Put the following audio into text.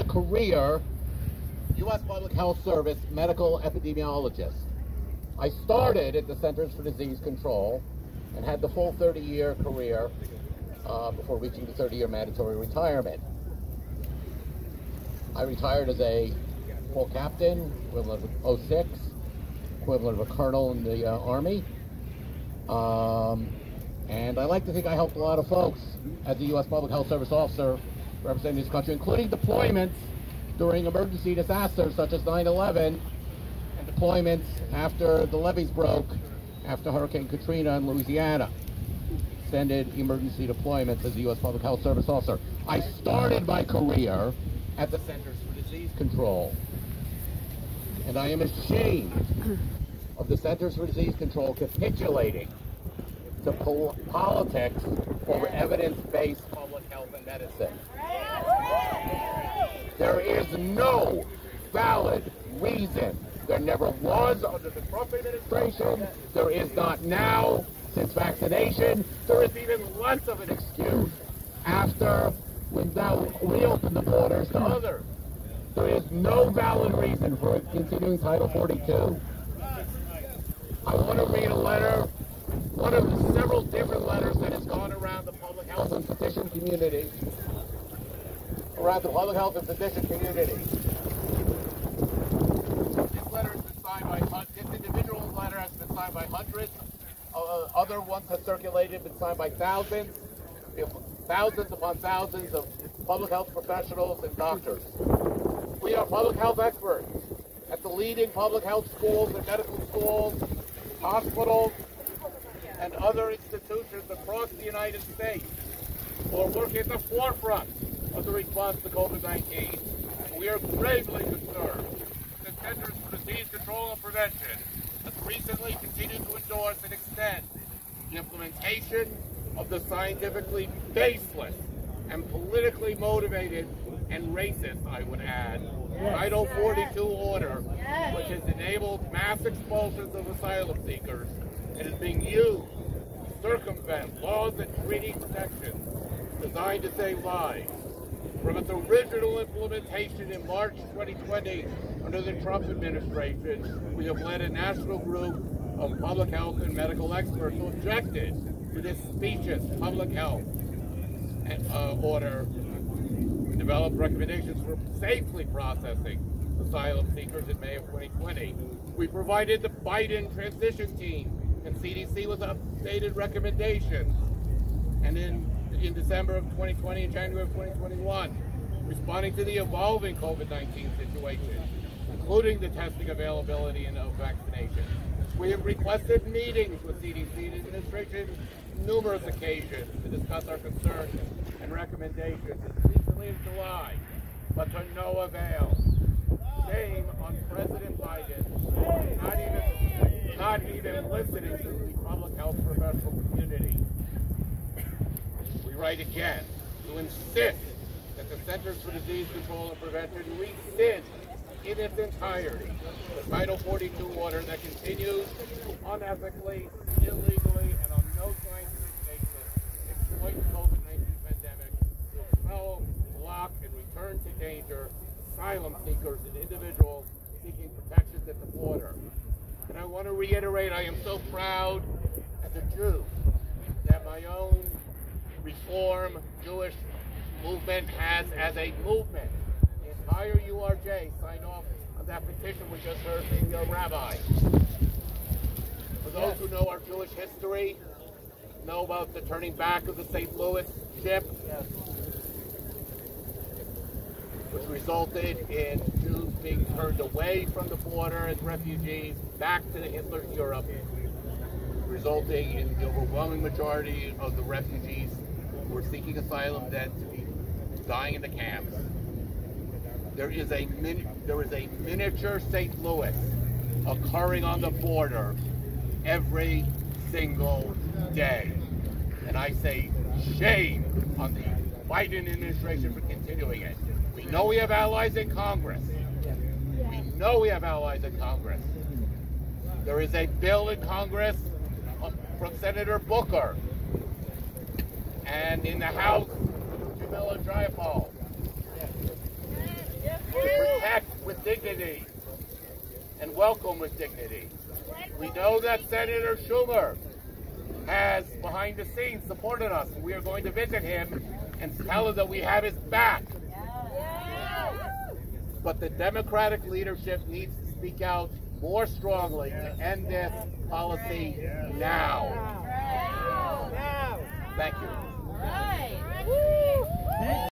a career U.S. Public Health Service medical epidemiologist. I started at the Centers for Disease Control and had the full 30-year career before reaching the 30-year mandatory retirement. I retired as a full captain, equivalent of 06, equivalent of a colonel in the Army. And I like to think I helped a lot of folks as a U.S. Public Health Service officer representing this country, including deployments during emergency disasters such as 9/11 and deployments after the levees broke after Hurricane Katrina in Louisiana. Extended emergency deployments as a U.S. Public Health Service officer. I started my career at the Centers for Disease Control. And I am ashamed of the Centers for Disease Control capitulating to politics over evidence-based public health and medicine. There is no valid reason. There never was under the Trump administration. There is not now since vaccination. There is even less of an excuse after we've now reopened the borders to others. There is no valid reason for continuing Title 42. I want to read a letter, one of the several different letters that has gone around the public health and physician community. This letter has been signed by, this individual letter has been signed by hundreds. Other ones have circulated, been signed by thousands. Thousands upon thousands of public health professionals and doctors. We are public health experts at the leading public health schools and medical schools, hospitals, and other institutions across the United States who are working at the forefront of the response to COVID-19. We are gravely concerned that Centers for Disease Control and Prevention has recently continued to endorse and extend the implementation of the scientifically baseless and politically motivated and racist, I would add, Title 42 order, which has enabled mass expulsions of asylum seekers and is being used to circumvent laws and treaty protections designed to save lives. From its original implementation in March 2020 under the Trump administration, we have led a national group of public health and medical experts who objected to this specious public health order, developed recommendations for safely processing asylum seekers in May of 2020. We provided the Biden transition team and CDC with updated recommendations. And in December of 2020 and January of 2021, responding to the evolving COVID-19 situation, including the testing availability and vaccination. We have requested meetings with CDC and administration numerous occasions to discuss our concerns and recommendations as recently as July, but to no avail. Shame on President Biden, not even listening to the public health professional community. We write again to insist that the Centers for Disease Control and Prevention rescind in its entirety the Title 42 order that continues to unethically, illegally, and on no scientific basis exploit the COVID-19 pandemic to expel, block, and return to danger asylum seekers and individuals seeking protections at the border. And I want to reiterate, I am so proud as a Jew that my own Reform Jewish movement has, as a movement, the entire URJ signed off on that petition we just heard from the rabbi. For those who know our Jewish history, know about the turning back of the St. Louis ship, which resulted in Jews being turned away from the border as refugees back to the Hitler's Europe, resulting in the overwhelming majority of the refugees who were seeking asylum then to be dying in the camps. There is a miniature St. Louis occurring on the border every single day. And I say shame on the Biden administration for continuing it. We know we have allies in Congress. We know we have allies in Congress. There is a bill in Congress from Senator Booker, and in the House, Jamila Jayapal. dignity and welcome with dignity. We know that Senator Schumer has, behind the scenes, supported us. We are going to visit him and tell him that we have his back. But the Democratic leadership needs to speak out more strongly to end this policy now. Thank you.